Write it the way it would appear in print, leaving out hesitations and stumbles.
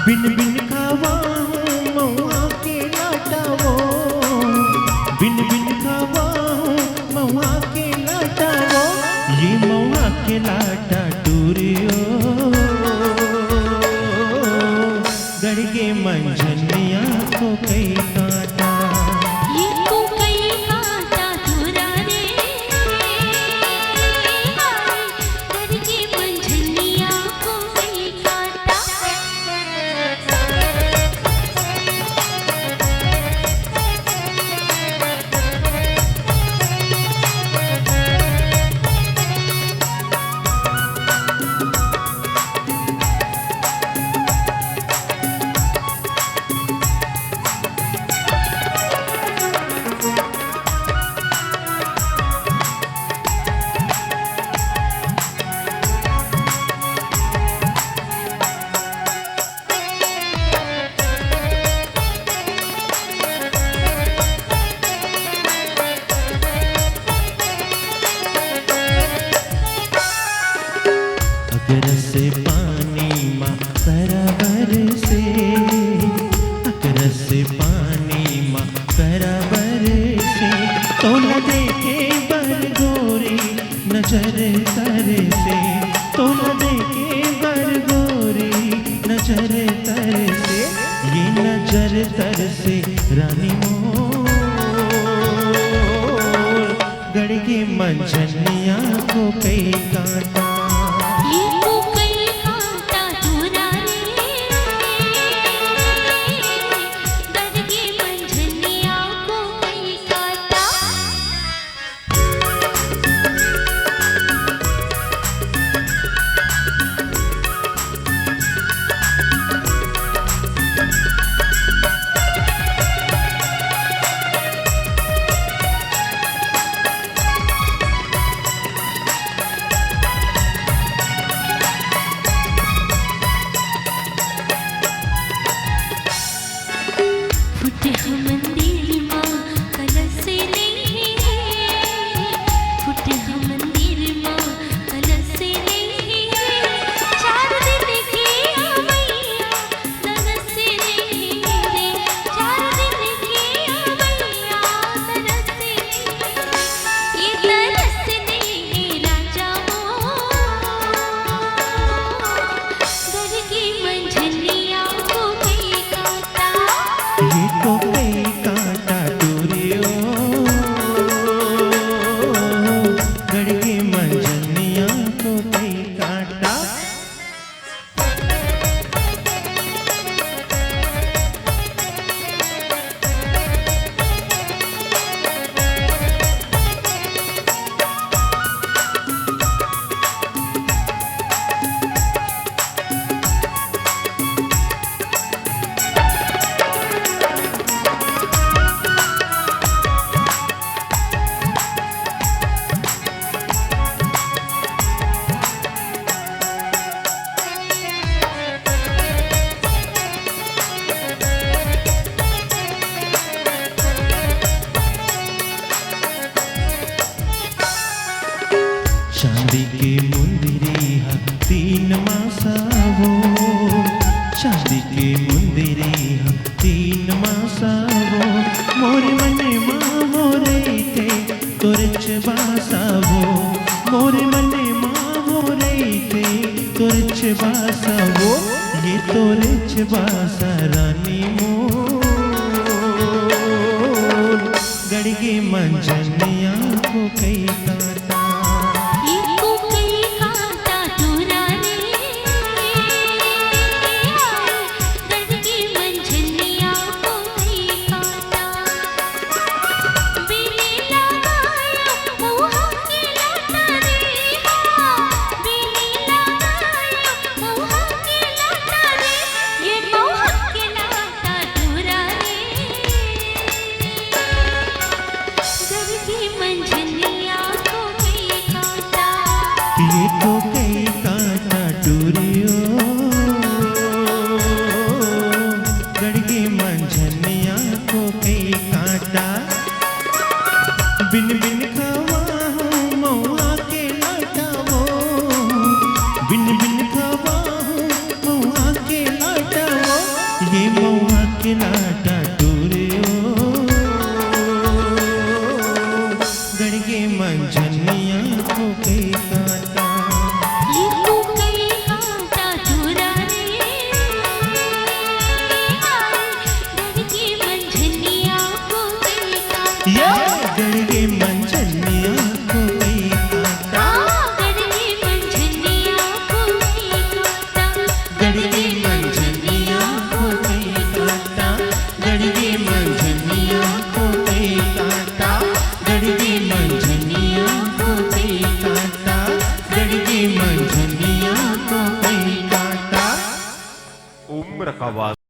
बिन बिन खावा महुआ के लाटा वो, बिन बिन खावा महुआ के लाटा वो, ये महुआ के लाटा टूरियो गड़ के मंझनिया को कई काटा। अगर से पानी माँ बराबर से, अगर से पानी माँ बराबर से, तो न देखे बर गोरी नजर तर से, तो न देखे बर गोरी नजर तर से, ये नजर तर से रानी मोर गड़ के मंझनिया को कई काटा। चांदी के मुंदिरी हा तीन मासावो, चांदी के मुंदिरी हा तीन मासावो, मोरे मने माँ मोरे थे तुरच बासावो, मोरे मने माँ मोरे थे तुरच बासावो, ये तुरच बासा रानी मोर गड़ के मंझनिया को कई काटा। ये तो कई कांटा टूरियो गड़गे मंझनिया को कई कांटा बिन बिन खावा हूँ मऊआ के लाटा वो बिन बिन खावा हूँ मऊआ के लाटा वो ये मऊआ के लाटा टूरियो गड़गे मंझनिया को कई कांटा ये तो कई कांटा टूरा रे गड़गे मंझनिया को कई कांटा गड़गे मंझनिया को कई कांटा गड़गे मंझनिया को कई कांटा गड़गे मंझनिया को कई कांटा गड़गे मंझनिया को कई कांटा गड़गे मंझनिया को कई कांटा गड़गे मंझनिया को कई कांटा उम्र का